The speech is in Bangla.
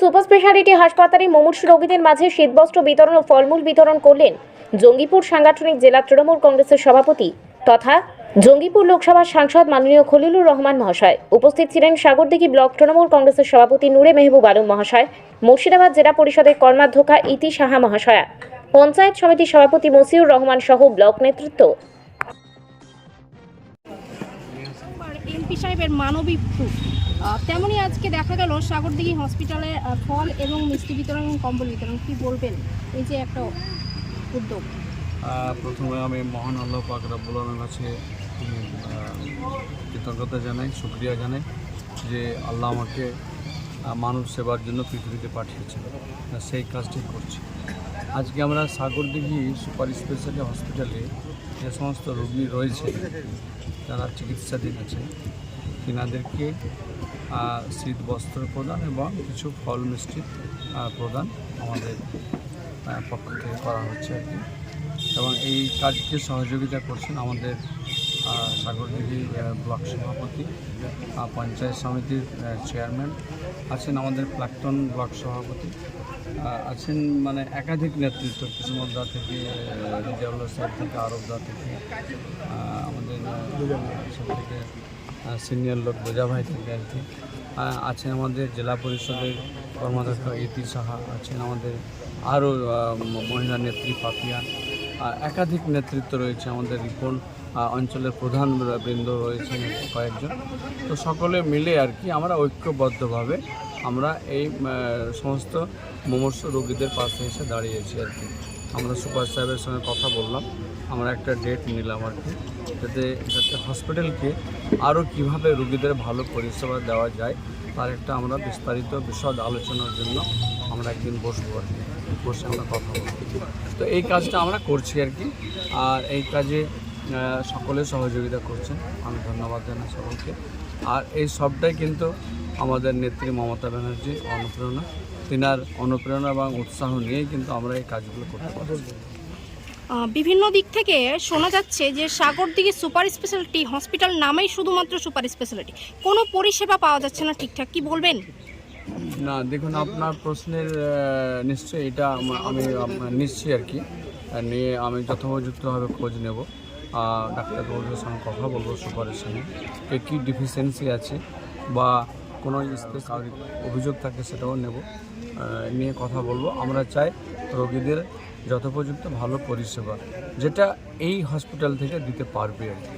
সুপার স্পেশালিটি হাসপাতালে মুমূর্ষু রোগীদের মাঝে শীতবস্ত্র বিতরণ ও ফলমূল বিতরণ করলেন জঙ্গিপুর সাংগঠনিক জেলা তৃণমূল কংগ্রেসের সভাপতি তথা জঙ্গিপুর লোকসভার সাংসদ মাননীয় খলিলুর রহমান মহাশয়। উপস্থিত ছিলেন সাগরদিঘি ব্লক তৃণমূল কংগ্রেসের সভাপতি নূরে মেহবুব আলম মহাশয়, মুর্শিদাবাদ জেলা পরিষদের কর্মাধ্যক্ষা ইতি সাহা মহাশয়া, পঞ্চায়েত সমিতির সভাপতি মসিউর রহমান সহ ব্লক নেতৃত্ব। এমপি সাহেবের মানবিক রূপ, তেমনই আজকে দেখা গেল সাগরদিঘি হসপিটালে ফল এবং মিষ্টি বিতরণ এবং কম্বল বিতরণ। কি বলবেন এই যে একটা উদ্যোগ? প্রথমে আমি মহান আল্লাহ পাক রব্বুল আলামিনের কাছে কৃতজ্ঞতা জানাই, শুকরিয়া জানাই যে আল্লাহ আমাকে মানব সেবার জন্য পৃথিবীতে পাঠিয়েছেন, সেই কাজটি করছি। আজকে আমরা সাগরদিঘি সুপার স্পেশালিটি হসপিটালে যে সমস্ত রোগী রয়েছে যারা চিকিৎসাধীন আছে তিনাদেরকে শীত বস্ত্র প্রদান এবং কিছু ফল মিষ্টি প্রদান আমাদের পক্ষ থেকে করা হচ্ছে আর কি। এবং এই কাজকে সহযোগিতা করছেন আমাদের সাগরদিঘি ব্লক সভাপতি, পঞ্চায়েত সমিতির চেয়ারম্যান আছেন, আমাদের প্রাক্তন ব্লক সভাপতি আছেন, মানে একাধিক নেতৃত্ব কিসমতদা থেকে রিজাউল্লাহ সাহেব থেকে আরবদা থেকে আমাদের সব থেকে সিনিয়র লোক বোঝা ভাই থেকে আর কি আছেন, আমাদের জেলা পরিষদের কর্মাধ্যক্ষ ইতি সাহা আছেন, আমাদের আরও মহিলা নেত্রী পাপিয়া, একাধিক নেতৃত্ব রয়েছে, আমাদের রিপন অঞ্চলের প্রধান বৃন্দ রয়েছেন কয়েকজন। তো সকলে মিলে আর কি আমরা ঐক্যবদ্ধভাবে আমরা এই সমস্ত মুমূর্ষু রোগীদের পাশে এসে দাঁড়িয়েছি আর কি। আমরা সুপার সাহেবের সঙ্গে কথা বললাম, আমরা একটা ডেট নিলাম আর কি, যাতে হসপিটালকে আরও কীভাবে রোগীদের ভালো পরিষেবা দেওয়া যায় তার একটা আমরা বিস্তারিত বিশদ আলোচনার জন্য আমরা একদিন বসবো আর কি, বসে আমরা কথা বলবো। তো এই কাজটা আমরা করছি আর কি, আর এই কাজে সকলে সহযোগিতা করছেন, আমি ধন্যবাদ জানাই সকলকে। আর এই সবটাই কিন্তু আমাদের নেত্রী মমতা ব্যানার্জির অনুপ্রেরণা, তিনার অনুপ্রেরণা এবং উৎসাহ নিয়েই কিন্তু আমরা এই কাজগুলো করতে পারছি। বিভিন্ন দিক থেকে শোনা যাচ্ছে যে সাগরদিঘি সুপার স্পেশালিটি হসপিটাল নামেই শুধুমাত্র সুপার স্পেশালিটি, কোনো পরিষেবা পাওয়া যাচ্ছে না ঠিকঠাক, কি বলবেন? না দেখুন, আপনার প্রশ্নের নিশ্চয়ই এটা আমি নিচ্ছি আর কি, নিয়ে আমি যথোপযুক্তভাবে খোঁজ নেব, ডাক্তারবাবুদের সঙ্গে কথা বলবো, সুপারের সঙ্গে কী ডিফিসিয়েন্সি আছে বা কোনো স্পেশাল অভিযোগ থাকে সেটাও নেব, নিয়ে কথা বলবো। আমরা চাই রোগীদের যথোপযুক্ত ভালো পরিষেবা যেটা এই হসপিটাল থেকে দিতে পারবে আর কি।